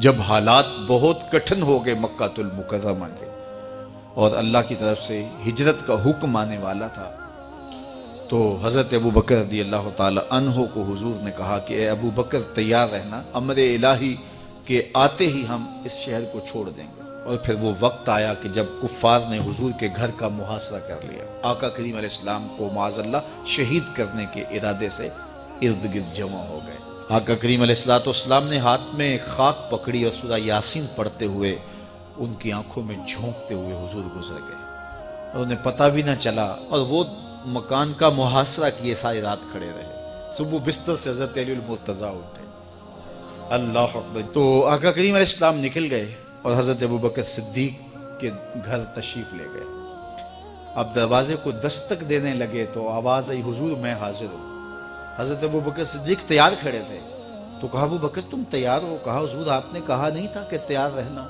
جب حالات بہت کٹھن ہو گئے مکہ المکرمہ کے اور اللہ کی طرف سے ہجرت کا حکم آنے والا تھا، تو حضرت ابو بکر رضی اللہ تعالی عنہ کو حضور نے کہا کہ اے ابو بکر تیار رہنا، امر الہی کے آتے ہی ہم اس شہر کو چھوڑ دیں گے۔ اور پھر وہ وقت آیا کہ جب کفار نے حضور کے گھر کا محاصرہ کر لیا، آقا کریم علیہ السلام کو معاذ اللہ شہید کرنے کے ارادے سے ارد گرد جمع ہو گئے۔ آقا کریم علیہ السلام نے ہاتھ میں خاک پکڑی اور سورہ یاسین پڑھتے ہوئے ان کی آنکھوں میں جھونکتے ہوئے حضور گزر گئے اور انہیں پتہ بھی نہ چلا، اور وہ مکان کا محاصرہ کیے ساری رات کھڑے رہے۔ صبح بستر سے حضرت علی المرتضیٰ اٹھے، اللہ اکبر۔ تو آقا کریم علیہ السلام نکل گئے اور حضرت ابو بکر صدیق کے گھر تشریف لے گئے۔ اب دروازے کو دستک دینے لگے تو آواز آئی، حضور میں حاضر ہوں۔ حضرت ابو بکر صدیق تیار کھڑے تھے، تو کہا ابو بکر تم تیار ہو؟ کہا حضور آپ نے کہا نہیں تھا کہ تیار رہنا،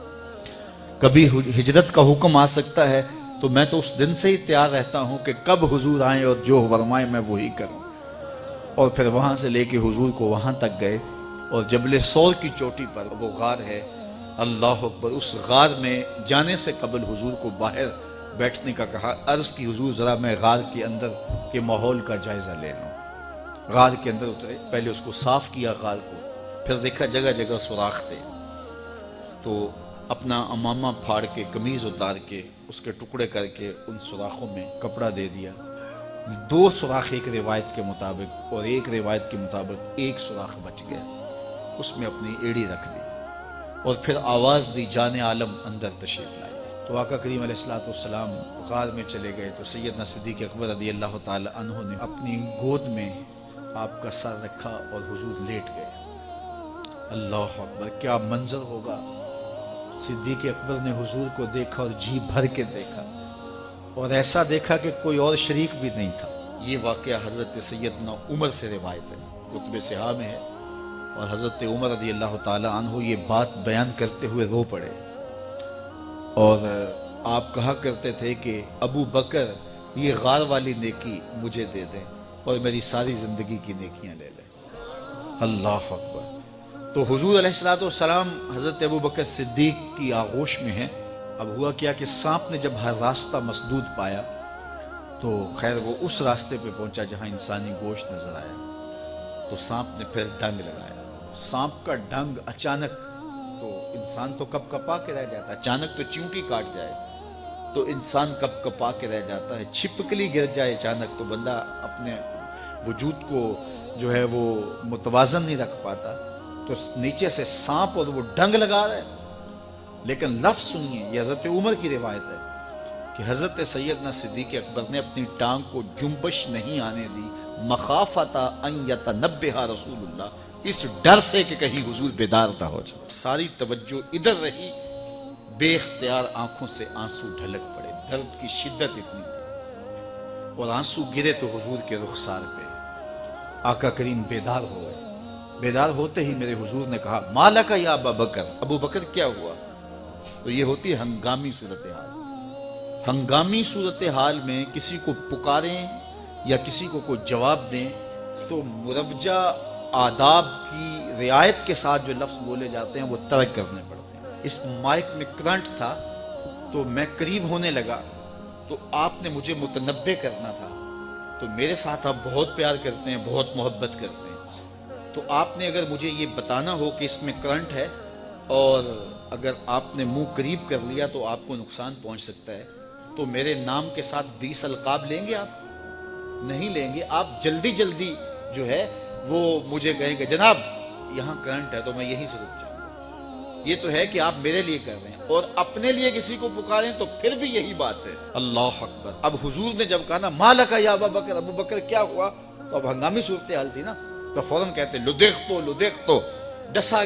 کبھی ہجرت کا حکم آ سکتا ہے تو میں تو اس دن سے ہی تیار رہتا ہوں کہ کب حضور آئیں اور جو فرمائیں میں وہی کروں۔ اور پھر وہاں سے لے کے حضور کو وہاں تک گئے، اور جبل سور کی چوٹی پر وہ غار ہے، اللہ اکبر، اس غار میں جانے سے قبل حضور کو باہر بیٹھنے کا کہا۔ عرض کی حضور ذرا میں غار کے اندر کے ماحول کا جائزہ لے لوں۔ غار کے اندر اترے، پہلے اس کو صاف کیا غار کو، پھر دیکھا جگہ جگہ سوراخ تھے، تو اپنا امامہ پھاڑ کے قمیض اتار کے اس کے ٹکڑے کر کے ان سوراخوں میں کپڑا دے دیا۔ 2 سوراخ ایک روایت کے مطابق، اور ایک روایت کے مطابق 1 سوراخ بچ گیا، اس میں اپنی ایڑی رکھ دی، اور پھر آواز دی جان عالم اندر تشریف لائے۔ تو آقا کریم علیہ السلام غار میں چلے گئے تو سیدنا صدیق اکبر رضی اللہ تعالی عنہ نے اپنی گود میں آپ کا سر رکھا اور حضور لیٹ گئے۔ اللہ اکبر، کیا منظر ہوگا! صدیق اکبر نے حضور کو دیکھا اور جی بھر کے دیکھا، اور ایسا دیکھا کہ کوئی اور شریک بھی نہیں تھا۔ یہ واقعہ حضرت سیدنا عمر سے روایت ہے، کتب صحاح میں ہے، اور حضرت عمر رضی اللہ تعالی عنہ یہ بات بیان کرتے ہوئے رو پڑے، اور آپ کہا کرتے تھے کہ ابو بکر یہ غار والی نیکی مجھے دے دیں اور میری ساری زندگی کی نیکیاں لے لیں۔ اللہ اکبر۔ تو حضور علیہ السلام حضرت ابو بکر صدیق کی آغوش میں ہیں۔ اب ہوا کیا کہ سانپ نے جب ہر راستہ مسدود پایا تو خیر وہ اس راستے پہ پہنچا جہاں انسانی گوشت نظر آیا، تو سانپ نے پھر ڈنگ لگایا۔ سانپ کا ڈنگ اچانک، تو انسان تو کپ کپا کے رہ جاتا ہے، اچانک تو چیونٹی کاٹ جائے تو انسان کپ کپا کے رہ جاتا ہے، چھپکلی گر جائے اچانک تو بندہ اپنے وجود کو جو ہے وہ متوازن نہیں رکھ پاتا، تو نیچے سے سانپ اور وہ ڈنگ لگا رہا ہے۔ لیکن لفظ سنیے، یہ حضرت عمر کی روایت ہے کہ حضرت سیدنا صدیق اکبر نے اپنی ٹانگ کو جنبش نہیں آنے دی، مخافت ان یتنبہ رسول اللہ، اس ڈر سے کہ کہیں حضور بیدار نہ ہو جائے۔ ساری توجہ ادھر رہی، بے اختیار آنکھوں سے آنسو ڈھلک پڑے، درد کی شدت اتنی تھی، اور آنسو گرے تو حضور کے رخسار پہ۔ آقا کریم بیدار ہو گئے۔ بیدار ہوتے ہی میرے حضور نے کہا مالک یا ابا بکر، ابو بکر کیا ہوا؟ تو یہ ہوتی ہے ہنگامی صورتحال۔ ہنگامی صورتحال میں کسی کو پکاریں یا کسی کو کوئی جواب دیں تو مروجہ آداب کی رعایت کے ساتھ جو لفظ بولے جاتے ہیں وہ ترک کرنے پڑتے ہیں۔ اس مائک میں کرنٹ تھا تو میں قریب ہونے لگا، تو آپ نے مجھے متنبہ کرنا تھا، تو میرے ساتھ آپ بہت پیار کرتے ہیں، بہت محبت کرتے ہیں، تو آپ نے اگر مجھے یہ بتانا ہو کہ اس میں کرنٹ ہے اور اگر آپ نے منہ قریب کر لیا تو آپ کو نقصان پہنچ سکتا ہے، تو میرے نام کے ساتھ 20 القاب لیں گے؟ آپ نہیں لیں گے، آپ جلدی جلدی جو ہے وہ مجھے کہیں گے جناب یہاں کرنٹ ہے، تو میں یہیں سے رک جاؤں گا۔ یہ تو ہے کہ آپ میرے لیے کر رہے ہیں، اور اپنے لیے کسی کو پکاریں تو پھر بھی یہی بات ہے۔ اللہ اکبر۔ اب حضور نے جب کہا نا مالک یا ابا بکر، ابو بکر کیا ہوا، تو اب ہنگامی صورتحال تھی نا، تو فوراً کہتے لدغت، ڈسا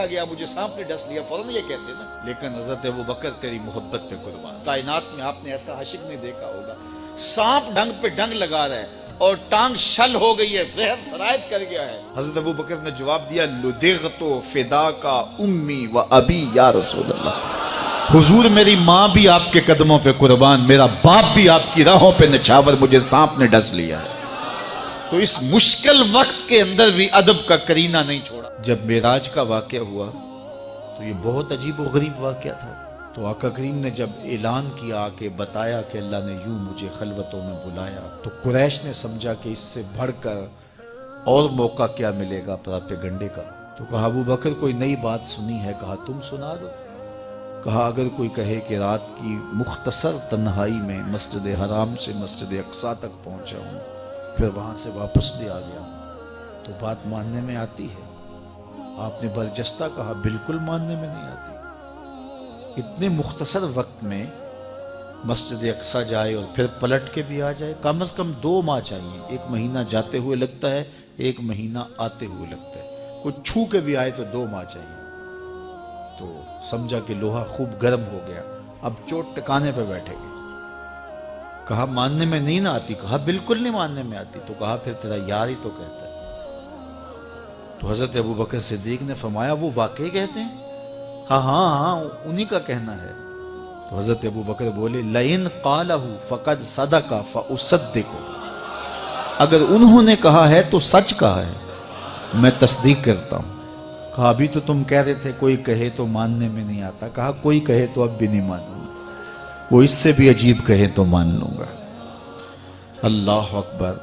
گیا، مجھے سانپ نے ڈس لیا، فوراً یہ کہتے نا۔ لیکن حضرت ابو بکر تیری محبت پہ قربان، کائنات میں آپ نے ایسا عاشق نہیں دیکھا ہوگا، سانپ ڈنگ پہ ڈنگ لگا رہا ہے اور ٹانگ شل ہو گئی ہے، زہر سرایت کر گیا ہے۔ حضرت ابو بکر نے جواب دیا لدغت فداک امی و ابی یا رسول اللہ، حضور میری ماں بھی آپ کے قدموں پہ قربان، میرا باپ بھی آپ کی راہوں پہ نچھاور، مجھے سانپ نے ڈس لیا ہے۔ تو اس مشکل وقت کے اندر بھی ادب کا کرینہ نہیں چھوڑا۔ جب معراج کا واقعہ ہوا تو یہ بہت عجیب و غریب واقعہ تھا۔ تو آقا کریم نے جب اعلان کیا کہ بتایا کہ اللہ نے یوں مجھے خلوتوں میں بلایا، تو قریش نے سمجھا کہ اس سے بڑھ کر اور موقع کیا ملے گا پراپیگنڈے کا۔ تو کہا ابو بکر کوئی نئی بات سنی ہے؟ کہا تم سنا دو۔ کہا اگر کوئی کہے کہ رات کی مختصر تنہائی میں مسجد حرام سے مسجد اقصیٰ تک پہنچا ہوں، پھر وہاں سے واپس بھی آ گیا ہوں، تو بات ماننے میں آتی ہے؟ آپ نے برجستہ کہا بالکل ماننے میں نہیں آتی۔ اتنے مختصر وقت میں مسجد اقصیٰ جائے اور پھر پلٹ کے بھی آ جائے، کم از کم 2 ماہ چاہیے۔ 1 مہینہ جاتے ہوئے لگتا ہے، 1 مہینہ آتے ہوئے لگتا ہے۔ کوئی چھو کے بھی آئے تو 2 ماہ چاہیے۔ تو سمجھا کہ لوہا خوب گرم ہو گیا، اب چوٹ ٹکانے پہ بیٹھے گے۔ کہا ماننے میں نہیں نہ آتی؟ کہا بالکل نہیں ماننے میں آتی۔ تو کہا پھر تیرا یار ہی تو کہتا ہے۔ تو حضرت ابو بکر صدیق نے فرمایا وہ واقعی کہتے ہیں؟ ہاں ہاں ہاں انہی کا کہنا ہے۔ تو حضرت ابو بکر بولے لئن قالہ فقد صدق فاصدق، اگر انہوں نے کہا ہے تو سچ کہا ہے، میں تصدیق کرتا ہوں۔ کہا ابھی تو تم کہہ رہے تھے کوئی کہے تو ماننے میں نہیں آتا، کہا کوئی کہے تو اب بھی نہیں مانوں گا، وہ اس سے بھی عجیب کہے تو مان لوں گا۔ اللہ اکبر۔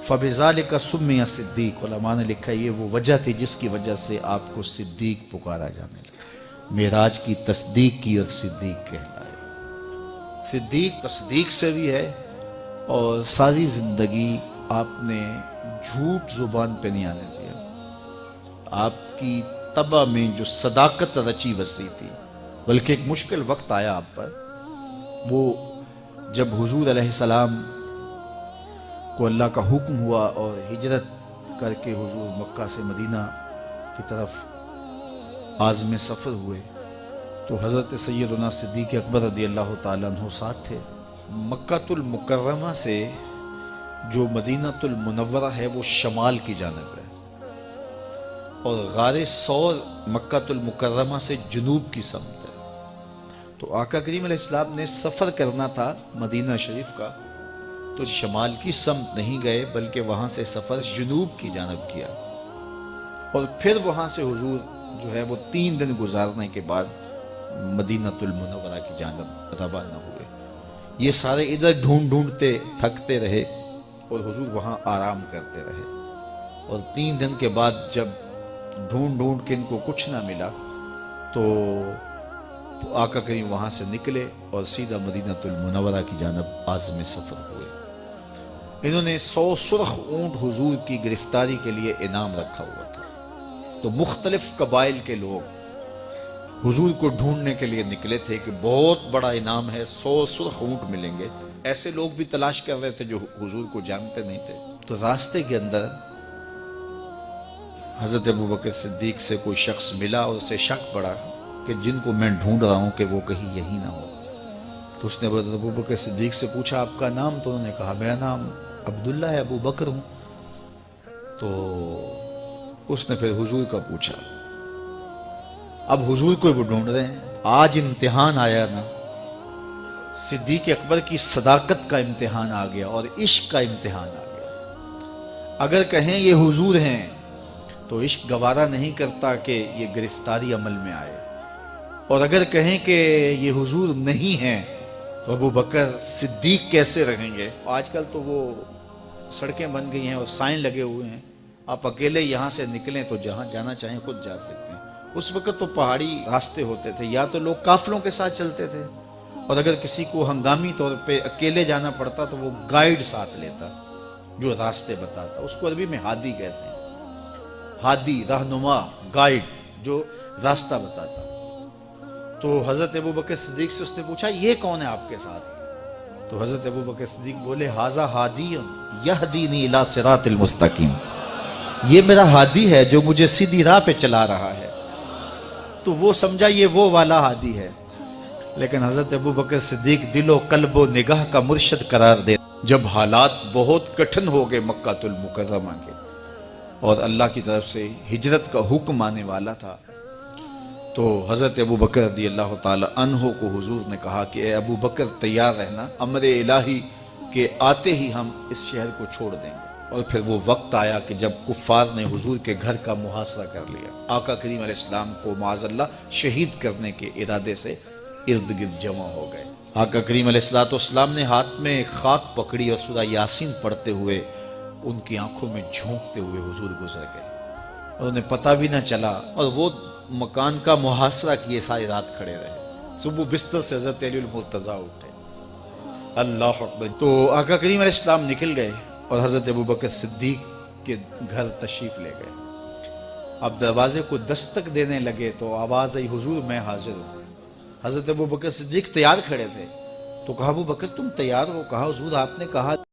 فبذالک سمی صدیق، علماء نے لکھا یہ وہ وجہ تھی جس کی وجہ سے آپ کو صدیق پکارا جانے لگا۔ معراج کی تصدیق کی اور صدیق کہلائے۔ صدیق تصدیق سے بھی ہے، اور ساری زندگی آپ نے جھوٹ زبان پہ نہیں آنے دیا۔ آپ کی طبع میں جو صداقت رچی بسی تھی، بلکہ ایک مشکل وقت آیا آپ پر، وہ جب حضور علیہ السلام کو اللہ کا حکم ہوا اور ہجرت کر کے حضور مکہ سے مدینہ کی طرف عازم سفر ہوئے، تو حضرت سیدنا صدیق اکبر رضی اللہ تعالیٰ عنہ ساتھ تھے۔ مکہ المکرمہ سے جو مدینہ المنورہ ہے وہ شمال کی جانب ہے، اور غار ثور مکہ المکرمہ سے جنوب کی سمت ہے۔ تو آقا کریم علیہ السلام نے سفر کرنا تھا مدینہ شریف کا، تو شمال کی سمت نہیں گئے بلکہ وہاں سے سفر جنوب کی جانب کیا، اور پھر وہاں سے حضور جو ہے وہ 3 دن گزارنے کے بعد مدینہ المنورہ کی جانب روانہ ہوئے۔ یہ سارے ادھر ڈھونڈتے تھکتے رہے، اور حضور وہاں آرام کرتے رہے، اور 3 دن کے بعد جب ڈھونڈ کے ان کو کچھ نہ ملا، تو آقا کریم وہاں سے نکلے اور سیدھا مدینہ المنورہ کی جانب عازم سفر ہوئے۔ انہوں نے 100 سرخ اونٹ حضور کی گرفتاری کے لیے انعام رکھا ہوا تھا۔ تو مختلف قبائل کے لوگ حضور کو ڈھونڈنے کے لیے نکلے تھے کہ بہت بڑا انعام ہے، 100 سرخ اونٹ ملیں گے۔ ایسے لوگ بھی تلاش کر رہے تھے جو حضور کو جانتے نہیں تھے۔ تو راستے کے اندر حضرت ابوبکر صدیق سے کوئی شخص ملا، اور اسے شک پڑا کہ جن کو میں ڈھونڈ رہا ہوں کہ وہ کہیں یہی نہ ہو۔ تو اس نے حضرت ابوبکر صدیق سے پوچھا آپ کا نام؟ تو انہوں نے کہا میرا نام عبداللہ ہے، ابو بکر ہوں۔ تو اس نے پھر حضور کا پوچھا۔ اب حضور کو وہ ڈھونڈ رہے ہیں۔ آج امتحان آیا نا، صدیق اکبر کی صداقت کا امتحان آ گیا اور عشق کا امتحان آ گیا۔ اگر کہیں یہ حضور ہیں تو عشق گوارا نہیں کرتا کہ یہ گرفتاری عمل میں آئے، اور اگر کہیں کہ یہ حضور نہیں ہیں تو ابو بکر صدیق کیسے رہیں گے؟ آج کل تو وہ سڑکیں بن گئی ہیں اور سائن لگے ہوئے ہیں، آپ اکیلے یہاں سے نکلیں تو جہاں جانا چاہیں خود جا سکتے ہیں۔ اس وقت تو پہاڑی راستے ہوتے تھے، یا تو لوگ قافلوں کے ساتھ چلتے تھے، اور اگر کسی کو ہنگامی طور پہ اکیلے جانا پڑتا تو وہ گائیڈ ساتھ لیتا جو راستے بتاتا۔ اس کو عربی میں ہادی کہتے ہیں، ہادی، رہنما، گائیڈ جو راستہ بتاتا۔ تو حضرت ابوبکر صدیق سے اس نے پوچھا یہ کون ہے آپ کے ساتھ؟ تو حضرت ابوبکر صدیق بولے ھذا ہادی یہدینی الی صراط المستقیم، یہ میرا ہادی ہے جو مجھے سیدھی راہ پہ چلا رہا ہے۔ تو وہ سمجھا یہ وہ والا ہادی ہے، لیکن حضرت ابوبکر صدیق دل و قلب و نگاہ کا مرشد قرار دے۔ جب حالات بہت کٹھن ہو گئے مکہ المکرمہ کے، اور اللہ کی طرف سے ہجرت کا حکم آنے والا تھا، تو حضرت ابوبکر رضی اللہ تعالی عنہ کو حضور نے کہا کہ اے ابوبکر تیار رہنا، امر الہی کے آتے ہی ہم اس شہر کو چھوڑ دیں گے۔ اور پھر وہ وقت آیا کہ جب کفار نے حضور کے گھر کا محاصرہ کر لیا. آقا کریم علیہ السلام کو معاذ اللہ شہید کرنے کے ارادے سے ارد گرد جمع ہو گئے. آقا کریم علیہ السلام نے ہاتھ میں خاک پکڑی اور سورہ یاسین پڑھتے ہوئے ان کی آنکھوں میں جھونکتے ہوئے حضور گزر گئے اور انہیں پتہ بھی نہ چلا، اور وہ مکان کا محاصرہ کیے ساری رات کھڑے رہے. صبح بستر سے حضرت علی المرتضیٰ اٹھے. اللہ اکبر. تو آقا کریم علیہ السلام نکل گئے اور حضرت ابوبکر صدیق کے گھر تشریف لے گئے. اب دروازے کو دستک دینے لگے تو آواز آئی، حضور میں حاضر ہوں. حضرت ابوبکر صدیق تیار کھڑے تھے تو کہا ابوبکر تم تیار ہو؟ کہا حضور آپ نے کہا